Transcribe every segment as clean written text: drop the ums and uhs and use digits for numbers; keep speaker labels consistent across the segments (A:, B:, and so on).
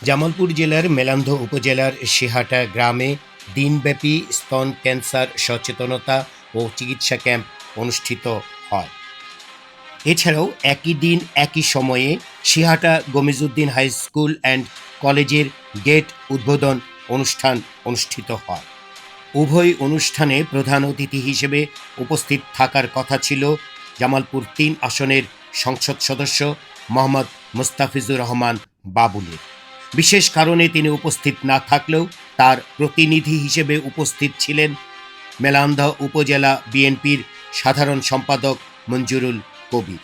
A: জামালপুর জেলার মেলান্ধ উপজেলার সিহাটা গ্রামে দিনব্যাপী স্তন ক্যান্সার সচেতনতা ও চিকিৎসা ক্যাম্প অনুষ্ঠিত হয়। এছাড়াও একই দিন একই সময়ে সিহাটা গমিজউদ্দিন হাই স্কুল অ্যান্ড কলেজের গেট উদ্বোধন অনুষ্ঠান অনুষ্ঠিত হয়। উভয় অনুষ্ঠানে প্রধান অতিথি হিসেবে উপস্থিত থাকার কথা ছিল জামালপুর ৩ আসনের সংসদ সদস্য মোহাম্মদ মুস্তাফিজুর রহমান বাবুলের। বিশেষ কারণে তিনি উপস্থিত না থাকলেও তার প্রতিনিধি হিসেবে উপস্থিত ছিলেন মেলান্দহ উপজেলা বিএনপির সাধারণ সম্পাদক মঞ্জুরুল কবির।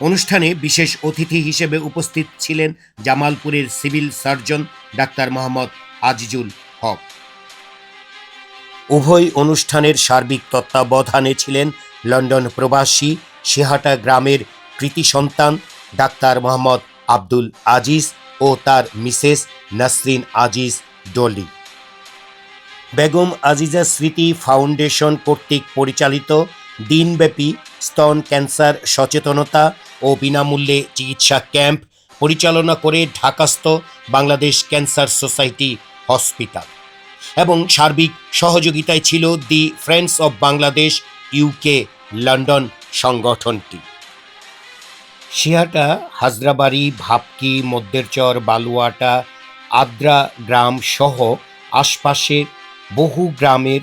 A: অনুষ্ঠানে বিশেষ অতিথি হিসেবে উপস্থিত ছিলেন জামালপুরের civil surgeon doctor Mohammad Azizul Haque. উভয় অনুষ্ঠানের সার্বিক তত্ত্বাবধানে ছিলেন লন্ডন প্রবাসী সিহাটা গ্রামের কৃতি সন্তান ডাক্তার মোহাম্মদ আব্দুল আজিজ ও তার মিসেস নাসরিন আজিজ ডলি। বেগম আজিজা স্মৃতি ফাউন্ডেশন কর্তৃক পরিচালিত দিনব্যাপী স্তন ক্যান্সার সচেতনতা ও বিনামূল্যে চিকিৎসা ক্যাম্প পরিচালনা করে ঢাকাস্থ বাংলাদেশ ক্যান্সার সোসাইটি হসপিটাল এবং সার্বিক সহযোগিতায় ছিল the friends of Bangladesh UK London সংগঠনটি। সিহাটা, হাজরাবাড়ি, ভাবকি, মদ্দেরচর, বালুয়াটা, আদ্রা গ্রাম সহ আশপাশের বহু গ্রামের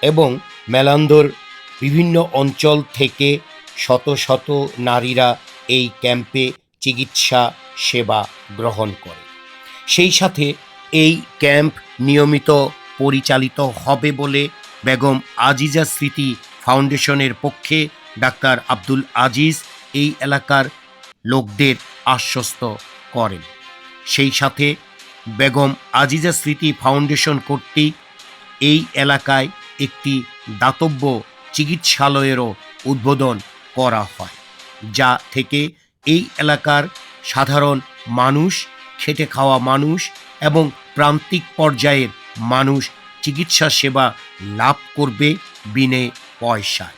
A: এবং মেলান্দর বিভিন্ন অঞ্চল থেকে শত শত নারীরা এই ক্যাম্পে চিকিৎসা সেবা গ্রহণ করে। সেই সাথে এই ক্যাম্প নিয়মিত পরিচালিত হবে বলে বেগম আজিজা স্মৃতি ফাউন্ডেশনের পক্ষে ডাক্তার আব্দুল আজিজ এই এলাকার লোকদের আশ্বস্ত করেন। সেই সাথে বেগম আজিজা স্মৃতি ফাউন্ডেশন কর্তৃক এই এলাকায় একটি দাতব্য চিকিৎসালয়েরও উদ্বোধন করা হয়, যা থেকে এই এলাকার সাধারণ মানুষ, খেটে খাওয়া মানুষ এবং প্রান্তিক পর্যায়ের মানুষ চিকিৎসা সেবা লাভ করবে বিনে পয়সায়।